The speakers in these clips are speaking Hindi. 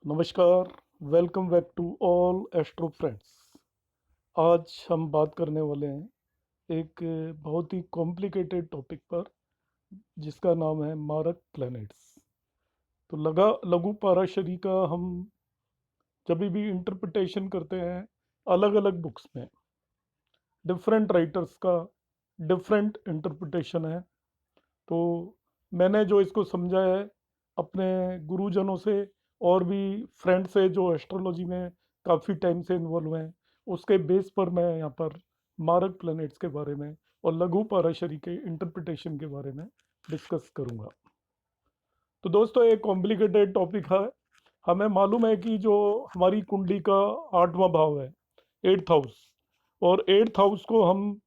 नमस्कार। Welcome back to all astro friends. आज हम बात करने वाले हैं एक बहुत ही कॉम्प्लिकेटेड टॉपिक पर, जिसका नाम है मारक प्लैनेट्स। तो लघु पाराशरी का हम जब भी इंटरप्रिटेशन करते हैं अलग अलग बुक्स में, डिफरेंट राइटर्स का डिफरेंट इंटरप्रिटेशन है। तो मैंने जो इसको समझा है अपने गुरुजनों से और भी फ्रेंड से जो एस्ट्रोलॉजी में काफ़ी टाइम से इन्वॉल्व हैं, उसके बेस पर मैं यहाँ पर मारक प्लैनेट्स के बारे में और लघु पाराशरी के इंटरप्रिटेशन के बारे में डिस्कस करूँगा। तो दोस्तों, एक कॉम्प्लिकेटेड टॉपिक है। हमें मालूम है कि जो हमारी कुंडली का 8वां भाव है, 8th हाउस, और 8th हाउस को हम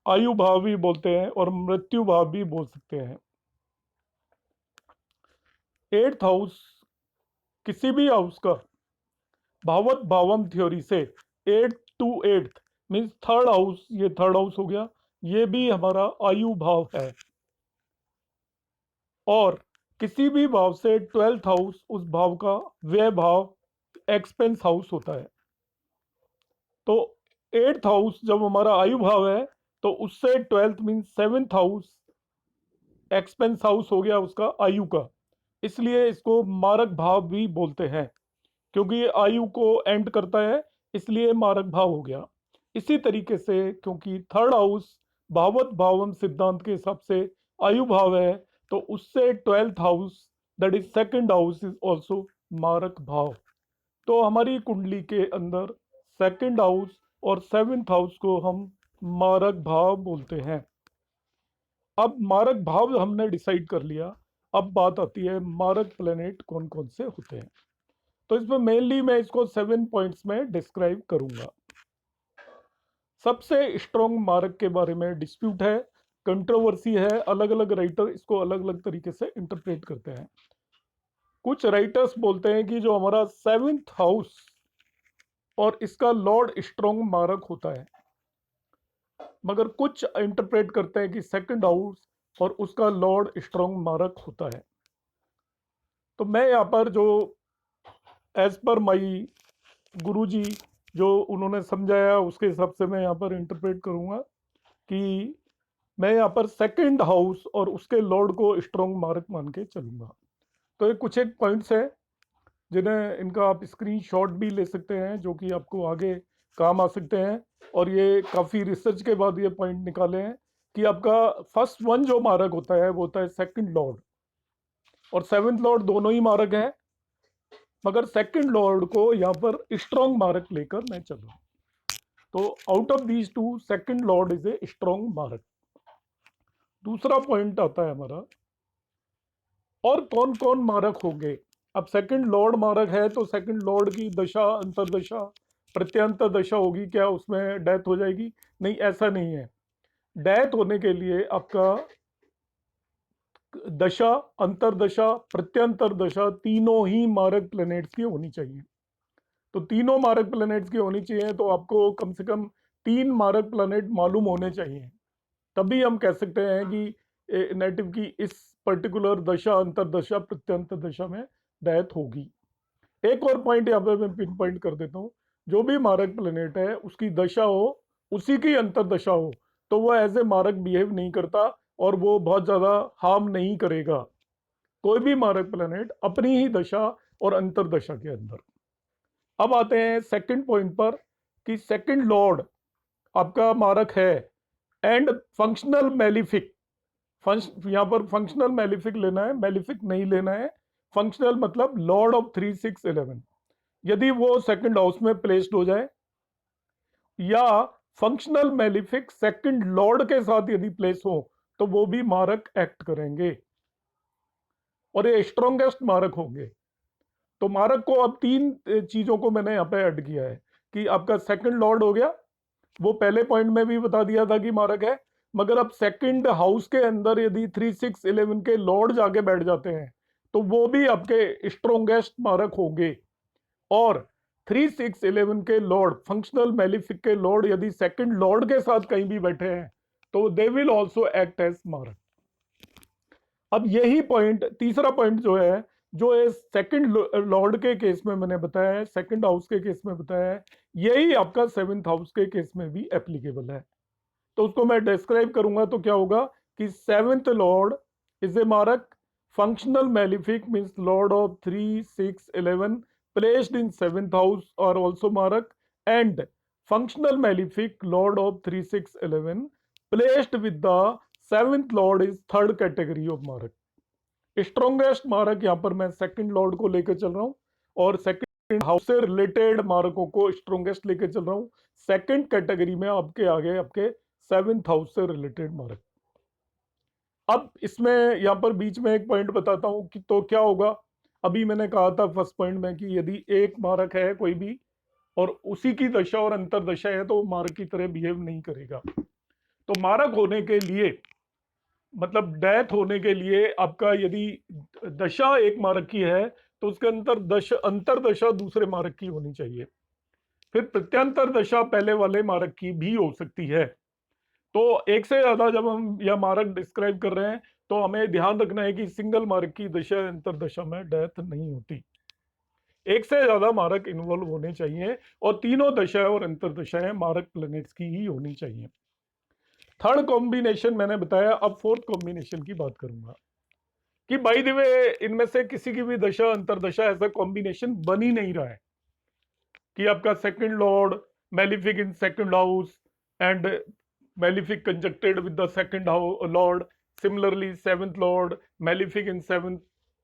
आयु भाव भी बोलते हैं और मृत्यु भाव भी बोल सकते हैं। 8th हाउस किसी भी हाउस का भावत भावम थ्योरी से 8th to 8th means third house, ये थर्ड हाउस हो गया, ये भी हमारा आयु भाव है। और किसी भी भाव से 12th हाउस उस भाव का व्यय भाव, एक्सपेंस हाउस होता है। तो 8th हाउस जब हमारा आयु भाव है तो उससे 12th means 7th house expense house हो गया उसका आयु का। इसलिए इसको मारक भाव भी बोलते हैं, क्योंकि ये आयु को एंड करता है, इसलिए मारक भाव हो गया। इसी तरीके से क्योंकि थर्ड हाउस भावत भावम सिद्धांत के हिसाब से आयु भाव है, तो उससे 12th house that is second house is also मारक भाव। तो हमारी कुंडली के अंदर सेकंड हाउस और 7th हाउस को हम मारक भाव बोलते हैं। अब मारक भाव हमने डिसाइड कर लिया, अब बात आती है मारक प्लेनेट कौन कौन से होते हैं। तो इसमें मेनली मैं इसको 7 पॉइंट्स में डिस्क्राइब करूंगा। सबसे स्ट्रॉन्ग मारक के बारे में डिस्प्यूट है, कंट्रोवर्सी है, अलग अलग राइटर इसको अलग अलग तरीके से इंटरप्रेट करते हैं। कुछ राइटर्स बोलते हैं कि जो हमारा 7th हाउस और इसका लॉर्ड स्ट्रॉन्ग मारक होता है, मगर कुछ इंटरप्रेट करते हैं कि सेकंड हाउस और उसका लॉर्ड स्ट्रॉन्ग मारक होता है। तो मैं यहाँ पर जो एज पर माई गुरुजी जो उन्होंने समझाया उसके हिसाब से मैं यहाँ पर इंटरप्रेट करूँगा कि मैं यहाँ पर सेकंड हाउस और उसके लॉर्ड को स्ट्रॉन्ग मार्क मान के चलूँगा। तो ये कुछ एक पॉइंट्स हैं जिन्हें इनका आप स्क्रीनशॉट भी ले सकते हैं, जो कि आपको आगे काम आ सकते हैं। और ये काफ़ी रिसर्च के बाद ये पॉइंट निकाले हैं कि आपका फर्स्ट वन जो मार्क होता है वो होता है सेकंड लॉर्ड, और 7th लॉर्ड दोनों ही मार्क हैं, मगर सेकंड लॉर्ड को यहाँ पर स्ट्रॉन्ग मार्क लेकर मैं चलूँ। तो out of these two second Lord is a strong mark. दूसरा पॉइंट आता है हमारा, और कौन कौन मारक होंगे। अब सेकंड लॉर्ड मारक है तो सेकंड लॉर्ड की दशा, अंतरदशा, प्रत्यंतर दशा होगी क्या, उसमें डेथ हो जाएगी? नहीं, ऐसा नहीं है। डेथ होने के लिए आपका दशा, अंतरदशा, प्रत्यंतर दशा तीनों ही मारक प्लैनेट्स की होनी चाहिए। तो तीनों मारक प्लैनेट्स की होनी चाहिए, तो आपको कम से कम 3 मारक प्लैनेट मालूम होने चाहिए, तभी हम कह सकते हैं कि नेटिव की इस पर्टिकुलर दशा, अंतरदशा, प्रत्यंतर दशा में डेथ होगी। एक और पॉइंट यहाँ पे मैं पिन पॉइंट कर देता हूँ, जो भी मारक प्लेनेट है उसकी दशा हो, उसी की अंतरदशा हो, तो वो एज ए मारक बिहेव नहीं करता और वो बहुत ज़्यादा हार्म नहीं करेगा। कोई भी मारक प्लेनेट अपनी ही दशा और अंतरदशा के अंदर। अब आते हैं सेकंड पॉइंट पर कि सेकंड लॉर्ड आपका मारक है एंड फंक्शनल मेलिफिक। यहाँ पर फंक्शनल मेलिफिक लेना है, मेलिफिक नहीं लेना है। फंक्शनल मतलब लॉर्ड ऑफ 3 6 11, यदि वो सेकंड हाउस में प्लेस्ड हो जाए, या फंक्शनल मेलिफिक सेकंड लॉर्ड के साथ यदि प्लेस हो, तो वो भी मारक एक्ट करेंगे और ये स्ट्रॉन्गेस्ट मारक होंगे। तो मारक को अब 3 चीजों को मैंने यहाँ पे ऐड किया है कि आपका सेकंड लॉर्ड हो गया, वो पहले पॉइंट में भी बता दिया था कि मारक है, मगर अब सेकंड हाउस के अंदर यदि 3 6 11 के लॉर्ड जाके बैठ जाते हैं तो वो भी आपके स्ट्रोंगेस्ट मारक होंगे। और 3 6 11 के लॉर्ड, फंक्शनल मेलिफिक के लॉर्ड यदि सेकंड लॉर्ड के साथ कहीं भी बैठे हैं तो they will also act as मारक। अब यही पॉइंट, तीसरा पॉइंट जो है जो है सेकंड लॉर्ड के केस में मैंने बताया है, सेकंड हाउस के केस में बताया है, यही आपका सेवेंथ हाउस के केस में भी एप्लीकेबल है। तो उसको मैं डिस्क्राइब करूंगा तो क्या होगा कि सेवेंथ लॉर्ड इज ए मारक, functional malefic means Lord of 3 6 11 placed in seventh house और ऑल्सो मारक, and functional malefic Lord of 3 6 11 placed with the seventh Lord is third category of मारक। स्ट्रॉन्गेस्ट मारक यहाँ पर मैं सेकंड लॉर्ड को लेकर चल रहा हूँ, और सेकंड हाउस से रिलेटेड मारकों को स्ट्रॉन्गेस्ट लेकर चल रहा हूँ। सेकंड कैटेगरी में आपके आगे आपके सेवेंथ हाउस से रिलेटेड मारक। अब इसमें यहाँ पर बीच में एक पॉइंट बताता हूँ कि तो क्या होगा। अभी मैंने कहा था फर्स्ट पॉइंट में कि यदि एक मारक है कोई भी और उसी की दशा और अंतरदशा है तो मारक की तरह बिहेव नहीं करेगा। तो मारक होने के लिए मतलब डेथ होने के लिए आपका यदि दशा एक मारक की है तो उसके अंतर दशा दूसरे मारक की होनी चाहिए। फिर प्रत्यंतर दशा पहले वाले मारक की भी हो सकती है। तो एक से ज्यादा जब हम यह मारक डिस्क्राइब कर रहे हैं तो हमें ध्यान रखना है कि सिंगल मारक की दशा अंतरदशा में डेथ नहीं होती, एक से ज्यादा मारक इन्वॉल्व होने चाहिए और तीनों दशा और अंतरदशाएं मारक प्लैनेट्स की ही होनी चाहिए। थर्ड कॉम्बिनेशन मैंने बताया, अब फोर्थ कॉम्बिनेशन की बात करूंगा कि बाय द वे इनमें से किसी की भी दशा अंतरदशा ऐसा कॉम्बिनेशन बन ही नहीं रहा है कि आपका second lord malefic in second house and malefic conjuncted with the second lord, similarly seventh lord malefic in seventh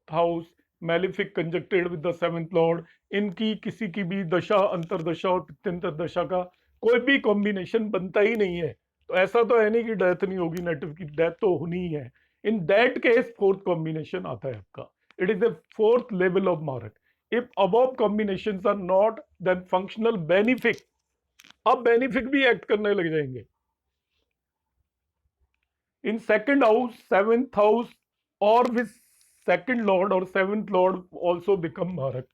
house malefic conjuncted with the seventh lord, इनकी किसी की भी दशा अंतरदशा और प्रत्यंतर दशा का कोई भी कॉम्बिनेशन बनता ही नहीं है। तो ऐसा तो है नहीं कि डेथ नहीं होगी, नेटिव की डेथ तो होनी ही है। In that case fourth combination आता है आपका, it is the fourth level of marak. If above combinations are not then functional benefic, अब बेनिफिक भी एक्ट करने लग जाएंगे। In second house seventh house और विद सेकंड लॉर्ड और seventh lord also become marak.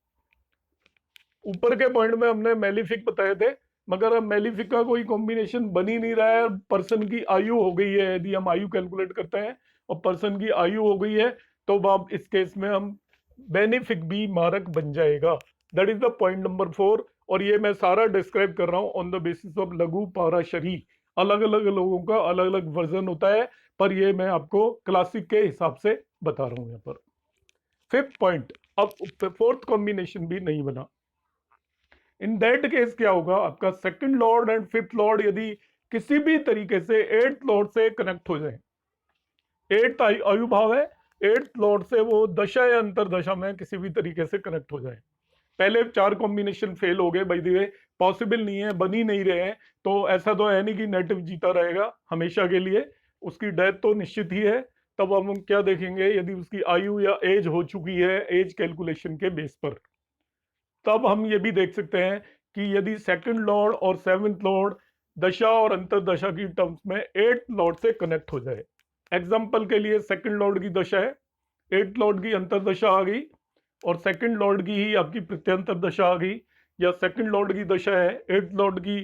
ऊपर के पॉइंट में हमने मेलिफिक बताए थे, मगर अब मेलिफिक का कोई कॉम्बिनेशन बन ही नहीं रहा है। पर्सन की आयु हो गई है, यदि हम आयु कैलकुलेट करते हैं और पर्सन की आयु हो गई है तो अब इस केस में हम बेनिफिक भी मारक बन जाएगा। That is the point number 4। और ये मैं सारा डिस्क्राइब कर रहा हूँ ऑन द बेसिस ऑफ लघु पाराशरी। अलग अलग लोगों का अलग अलग वर्जन होता है, पर ये मैं आपको क्लासिक के हिसाब से बता रहा हूँ यहाँ पर। फिफ्थ पॉइंट, अब फोर्थ कॉम्बिनेशन भी नहीं बना। इन दैट केस क्या होगा, आपका second Lord and fifth Lord यदि किसी भी तरीके से एट्थ लॉर्ड से कनेक्ट हो जाए, एट्थ आयु भाव है, एट्थ लॉर्ड से वो दशा या अंतरदशा में किसी भी तरीके से कनेक्ट हो जाए। पहले 4 कॉम्बिनेशन फेल हो गए, बाय द वे पॉसिबल नहीं है, बन ही नहीं रहे हैं, तो ऐसा तो है नहीं कि नेटिव जीता रहेगा हमेशा के लिए, उसकी डेथ तो निश्चित ही है। तब हम क्या देखेंगे, यदि उसकी आयु या एज हो चुकी है एज कैलकुलेशन के बेस पर, तब हम ये भी देख सकते हैं कि यदि सेकंड लॉर्ड और सेवेंथ लॉर्ड दशा और अंतरदशा की टर्म्स में एट्थ लॉर्ड से कनेक्ट हो जाए। एग्जाम्पल के लिए सेकंड लॉर्ड की दशा है, एट्थ लॉर्ड की अंतरदशा आ गई और सेकंड लॉर्ड की ही आपकी प्रत्यंतर दशा आ गई, या सेकंड लॉर्ड की दशा है एट्थ लॉर्ड की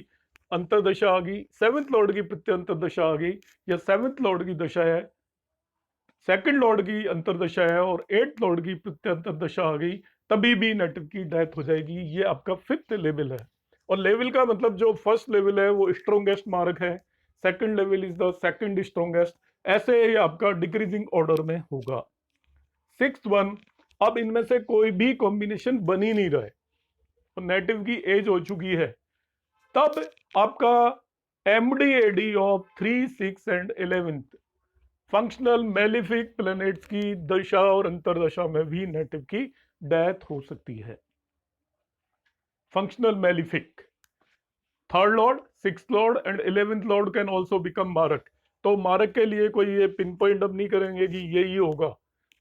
अंतरदशा आ गई, सेवेंथ लॉर्ड की प्रत्यंतर दशा आ गई, या सेवेंथ लॉर्ड की दशा है सेकंड लॉर्ड की अंतरदशा है और एट्थ लॉर्ड की प्रत्यंतर दशा आ गई, तभी भी नेटिव की डेथ हो जाएगी। ये आपका फिफ्थ लेवल है। और लेवल का मतलब जो फर्स्ट लेवल है वो स्ट्रॉन्गेस्ट मार्क है, second level is the second strongest, ऐसे ही आपका डिक्रीजिंग ऑर्डर में होगा। सिक्स्थ वन, अब इनमें से कोई भी कॉम्बिनेशन बन ही नहीं रहा है तो नेटिव की एज हो चुकी है, तब आपका MD AD of 3 6 and 11 functional malefic planets की दशा और अंतरदशा में भी नेटिव की डेथ हो सकती है। Functional malefic third Lord, six Lord and 11th Lord can also become मारक। तो मारक के लिए कोई ये पिन पॉइंट अब नहीं करेंगे कि यही होगा,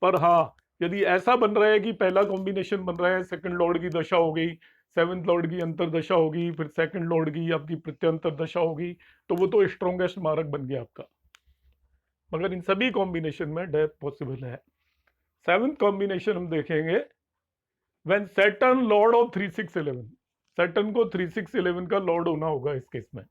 पर हाँ यदि ऐसा बन रहा है कि पहला कॉम्बिनेशन बन रहा है सेकंड लॉर्ड की दशा हो गई, सेवेंथ लॉर्ड की अंतरदशा होगी, फिर सेकंड लॉर्ड की आपकी प्रत्यंतर दशा होगी, तो वो तो स्ट्रॉन्गेस्ट मारक बन गया आपका। मगर इन सभी कॉम्बिनेशन में डेथ पॉसिबल है। सेवेंथ कॉम्बिनेशन हम देखेंगे, when Saturn Lord of 3 6 11, Saturn को 3 6 11 का लॉर्ड होना होगा इस केस में।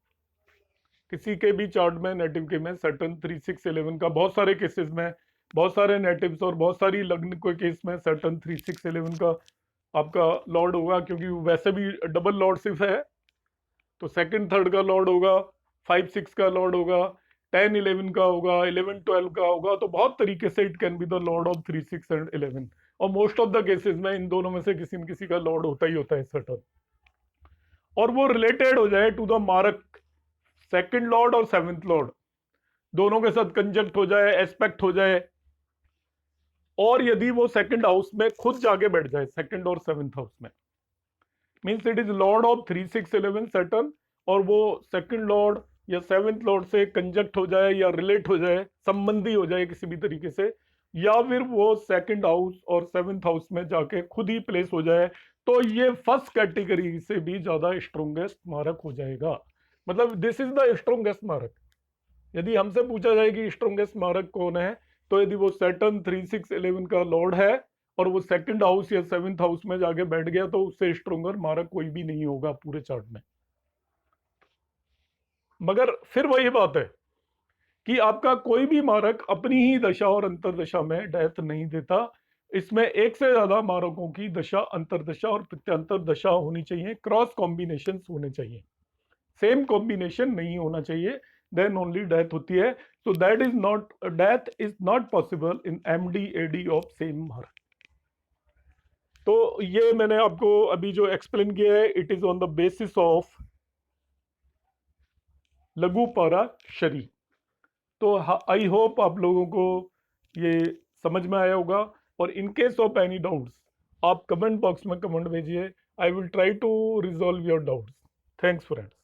किसी के भी चार्ट में नेटिव के में सैटर्न 3 6 11 का बहुत सारे केसेस में बहुत सारे नेटिव्स और बहुत सारी लग्न के केस में सैटर्न 3 6 11 का आपका लॉर्ड होगा, क्योंकि वैसे भी डबल लॉर्डशिप है, तो सेकंड थर्ड का लॉर्ड होगा, 5 6 का लॉर्ड होगा, 10 11 का होगा, 11 12 का होगा। तो बहुत तरीके से it can be the Lord of 3 6 and 11, और मोस्ट ऑफ द केसेस में इन दोनों में से किसी न किसी का लॉर्ड होता ही होता है सैटर्न, और वो रिलेटेड हो जाए to the mark second lord और सेवेंथ लॉर्ड, दोनों के साथ कंजक्ट हो जाए, एस्पेक्ट हो जाए, और यदि वो सेकंड हाउस में खुद जाके बैठ जाए, सेकंड और सेवेंथ हाउस में, means it is Lord of 3 6 11 Saturn, और वो सेकंड लॉर्ड या सेवेंथ लॉर्ड से कंजक्ट हो जाए या रिलेट हो जाए, संबंधी हो जाए किसी भी तरीके से, या फिर वो सेकंड हाउस और सेवेंथ हाउस में जाके खुद ही प्लेस हो जाए, तो ये फर्स्ट कैटेगरी से भी ज्यादा स्ट्रोंगेस्ट मारक हो जाएगा। मतलब दिस इज द स्ट्रोंगेस्ट मारक। यदि हमसे पूछा जाए कि स्ट्रोंगेस्ट मारक कौन है, तो यदि वो सैटर्न 3 6 11 का लॉर्ड है और वो सेकंड हाउस या सेवेंथ हाउस में जाके बैठ गया, तो उससे स्ट्रोंगर मारक कोई भी नहीं होगा पूरे चार्ट में। मगर फिर वही बात है कि आपका कोई भी मारक अपनी ही दशा और अंतरदशा में डेथ नहीं देता। इसमें एक से ज्यादा मारकों की दशा, अंतरदशा और प्रत्यंतर दशा होनी चाहिए, क्रॉस कॉम्बिनेशन होने चाहिए, सेम कॉम्बिनेशन नहीं होना चाहिए, देन ओनली डेथ होती है। So that is not, death is not possible in MD AD of same mark. तो ये मैंने आपको अभी जो एक्सप्लेन किया है, it is on the basis of Laghu पारा शरी। तो आई होप आप लोगों को ये समझ में आया होगा, और in case of any doubts आप कमेंट बॉक्स में कमेंट भेजिए, I will try to resolve your doubts. Thanks friends.